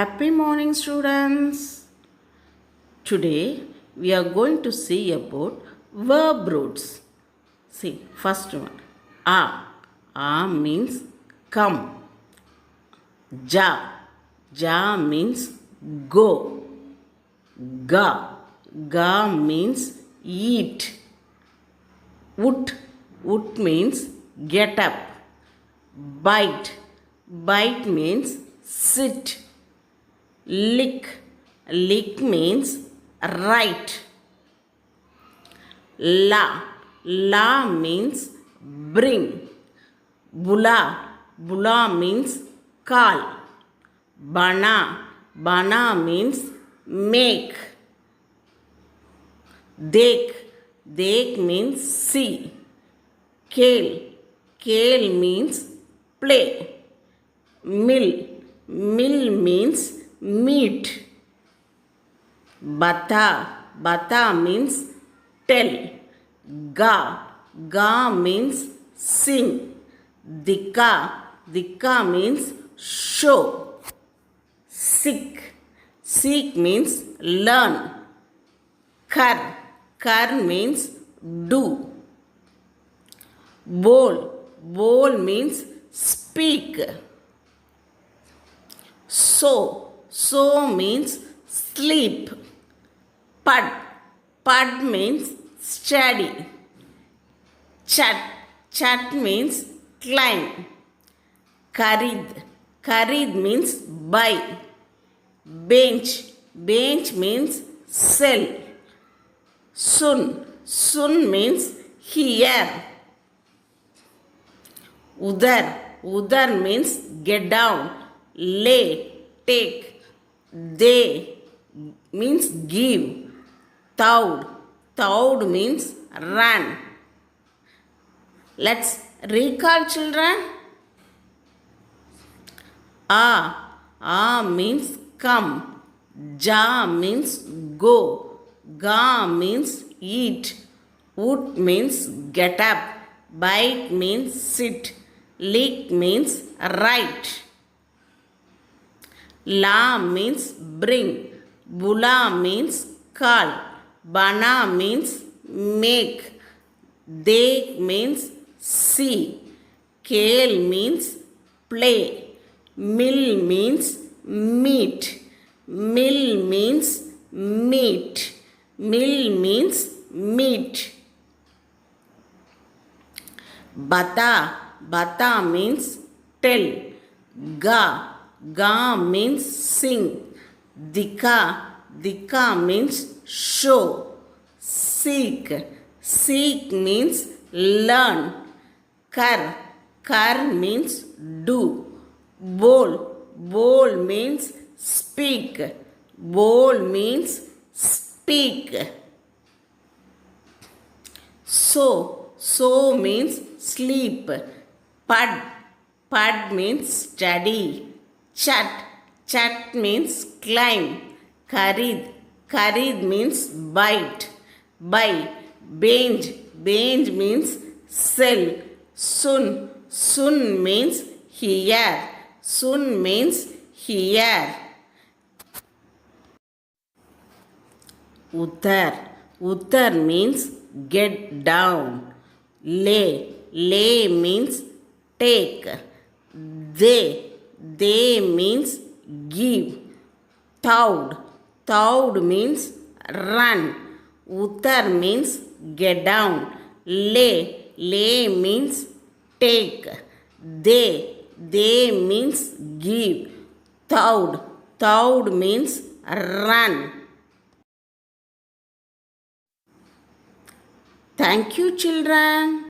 Happy morning, students. Today we are going to see about verb roots. See, first one. A. A means come. Ja. Ja means go. Ga. Ga means eat. Ut. Ut means get up. Bite. Bite means sit. Lick. Lick means write. La. La means bring. Bula. Bula means call. Bana. Bana means make. Dek. Dek means see. Kale. Kale means play. Mill. Mill means meet. Bata. Bata means tell. Ga. Ga means sing. Dika. Dika means show. Seek. Seek means learn. Kar. Kar means do. Bowl. Bowl means speak. So. So means sleep. Pad. Pad means study. Chat. Chat means climb. Kharid. Kharid means buy. Bench. Bench means sell. Sun. Sun means here. Udar. Udar means get down. Lay. Take. They means give. Taud. Taud means run. Let's recall, children. A. A means come. Ja means go. Ga means eat. Ut means get up. Bite means sit. Lick means write. La means bring. Bula means call. Bana means make. Dek means see. Kale means play. Mill means meet. Mill means meet. Mill means meet. Bata. Bata means tell. Ga. Ga means sing. Dika. Dika means show. Seek. Seek means learn. Kar. Kar means do. Bowl. Bowl means speak. Bowl means speak. So. So means sleep. Pad. Pad means study. Chat. Chat means climb. Kharid. Kharid means bite. Buy. Bench. Bench means sell. Sun. Sun means here. Sun means here. Uttar. Uttar means get down. Lay. Lay means take. They. They means give. Taud. Taud means run. Uttar means get down. Lay. Lay means take. They means give. Taud. Taud means run. Thank you, children.